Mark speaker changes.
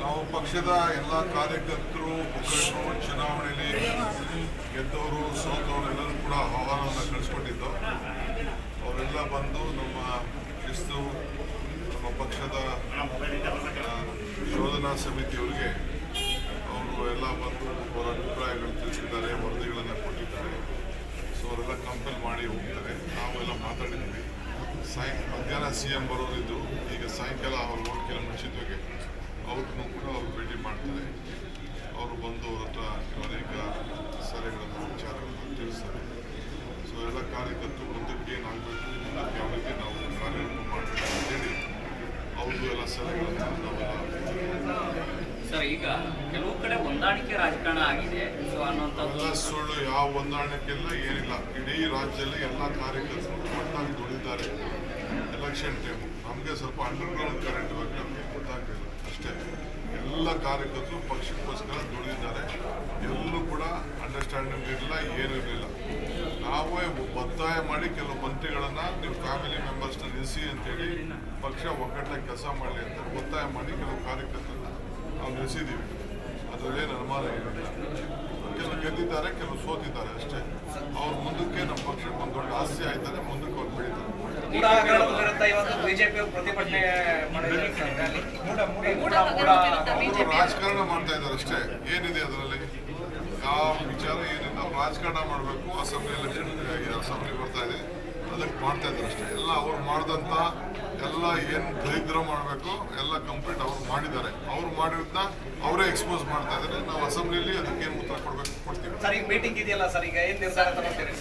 Speaker 1: ನಾವು ಪಕ್ಷದ ಎಲ್ಲ ಕಾರ್ಯಕರ್ತರು ಮುಖಂಡರು ಚುನಾವಣೆಯಲ್ಲಿ ಗೆದ್ದವರು ಸೋತವರು ಎಲ್ಲರೂ ಕೂಡ ಆಹ್ವಾನವನ್ನು ಕಳಿಸ್ಕೊಟ್ಟಿದ್ದು ಅವರೆಲ್ಲ ಬಂದು ನಮ್ಮ ಶಿಸ್ತು ನಮ್ಮ ಪಕ್ಷದ ಶೋಧನಾ ಸಮಿತಿಯವರಿಗೆ ಅವರು ಎಲ್ಲ ಬಂದು ಅವರ ಅಭಿಪ್ರಾಯಗಳನ್ನು ತಿಳಿಸಿದ್ದಾರೆ, ವರದಿಗಳನ್ನು ಕೊಟ್ಟಿದ್ದಾರೆ. ಸೊ ಅವರೆಲ್ಲ ಕಂಪೇಲ್ ಮಾಡಿ ಹೋಗ್ತಾರೆ. ನಾವೆಲ್ಲ ಮಾತಾಡಿದ್ವಿ. ಮಧ್ಯಾಹ್ನ CM ಬರೋದಿದ್ದು, ಈಗ ಸಾಯಂಕಾಲ ಅವ್ರು ಹೋಗ್ತಿರೋ ಮುಂಚಿತವಾಗಿ ಅವ್ರನ್ನೂ ಕೂಡ ಅವರು ಭೇಟಿ ಮಾಡ್ತಾರೆ. ಅವರು ಬಂದು ಅವ್ರ ಹತ್ರ ಅನೇಕ ಸಲಹೆಗಳನ್ನು ವಿಚಾರಗಳನ್ನು ತಿಳಿಸ್ತಾರೆ. ಸೊ ಎಲ್ಲ ಕಾರ್ಯಕರ್ತರು ಮುಂದಕ್ಕೆ ಏನಾಗಬೇಕು, ಮುಂದಕ್ಕೆ ಯಾವ ರೀತಿ ನಾವು ಕಾರ್ಯವನ್ನು ಮಾಡಬೇಕು ಅಂತೇಳಿ ಅವ್ರದ್ದು ಎಲ್ಲ ಸಲಹೆಗಳನ್ನು ನಾವೆಲ್ಲ.
Speaker 2: ಸರ್, ಈಗ ಕೆಲವು ಕಡೆ ಹೊಂದಾಣಿಕೆ ರಾಜಕಾರಣ ಆಗಿದೆ ಸೊ ಅನ್ನೋಂಥದ್ದು
Speaker 1: ಸುಳ್ಳು. ಯಾವ ಹೊಂದಾಣಿಕೆಲ್ಲ ಏನಿಲ್ಲ. ಇಡೀ ರಾಜ್ಯದಲ್ಲಿ ಎಲ್ಲ ಕಾರ್ಯಕರ್ತರು ಒಟ್ಟಾಗಿ ದುಡಿದ್ದಾರೆ. ಎಲೆಕ್ಷನ್ ಟೈಮು ನಮಗೆ ಸ್ವಲ್ಪ ಅಂಡರ್ಗ್ರೌಂಡ್ ಕರೆಂಟ್ ಬಗ್ಗೆ ನಮಗೆ ಗೊತ್ತಾಗಲಿಲ್ಲ ಅಷ್ಟೇ. ಎಲ್ಲ ಕಾರ್ಯಕರ್ತರು ಪಕ್ಷಕ್ಕೋಸ್ಕರ ದುಡಿದಿದ್ದಾರೆ. ಎಲ್ಲೂ ಕೂಡ ಅಂಡರ್ಸ್ಟ್ಯಾಂಡಿಂಗ್ ಇರಲಿಲ್ಲ, ಏನೂ ಇರಲಿಲ್ಲ. ನಾವೇ ಒತ್ತಾಯ ಮಾಡಿ ಕೆಲವು ಮಂತ್ರಿಗಳನ್ನು ನೀವು ಫ್ಯಾಮಿಲಿ ಮೆಂಬರ್ಸ್ನ ನಿಲ್ಲಿಸಿ ಅಂತೇಳಿ ಪಕ್ಷ ಒಗ್ಗಟ್ಟಾಗಿ ಕೆಲಸ ಮಾಡಲಿ ಅಂತ ಒತ್ತಾಯ ಮಾಡಿ ಕೆಲವು ಕಾರ್ಯಕರ್ತರನ್ನ ನಾವು ನಿಲ್ಲಿಸಿದ್ದೀವಿ. ಅದರಲ್ಲೇನು ಅನುಮಾನ ಏನಿಲ್ಲ. ಕೆಲವು ಗೆದ್ದಿದ್ದಾರೆ, ಕೆಲವು ಸೋತಿದ್ದಾರೆ ಅಷ್ಟೇ. ಅವ್ರ ಮುಂದಕ್ಕೆ ನಮ್ಮ ಪಕ್ಷಕ್ಕೆ ಒಂದು ದೊಡ್ಡ ಆಸ್ತಿ ಆಯ್ತಾರೆ, ಮುಂದಕ್ಕೆ ಅವ್ರು ಬೆಳೀತಾರೆ. ರಾಜಕಾರಣ ಮಾಡ್ತಾ ಇದ್ದಾರೆ ಅಷ್ಟೇ. ಏನಿದೆ ಅದರಲ್ಲಿ ಯಾವ ವಿಚಾರ ಏನಿಲ್ಲ. ರಾಜಕಾರಣ ಮಾಡಬೇಕು. ಅಸೆಂಬ್ಲಿ ಎಲೆಕ್ಷನ್ ಅಸೆಂಬ್ಲಿ ಬರ್ತಾ ಇದೆ, ಅದಕ್ಕೆ ಮಾಡ್ತಾ ಇದ್ದಾರೆ ಅಷ್ಟೇ. ಎಲ್ಲ ಅವ್ರು ಮಾಡಿದಂಥ ಎಲ್ಲ ಏನು ದರಿದ್ರ ಮಾಡಬೇಕು ಎಲ್ಲ ಕಂಪ್ಲೀಟ್ ಅವ್ರು ಮಾಡಿದ್ದಾರೆ. ಅವ್ರು ಮಾಡಿರೋದನ್ನ ಅವರೇ ಎಕ್ಸ್ಪೋಸ್ ಮಾಡ್ತಾ ಇದ್ದಾರೆ. ನಾವು ಅಸೆಂಬ್ಲಿಯಲ್ಲಿ ಅದಕ್ಕೆ ಏನು ಉತ್ತರ ಕೊಡಬೇಕು ಕೊಡ್ತೀವಿ.
Speaker 3: ಸರ್, ಈಗ ಮೀಟಿಂಗ್ ಇದೆಯಲ್ಲ ಸರ್, ಈಗ ಏನು ನಿರ್ಧಾರ ತಗೊಳ್ತೀರಿ?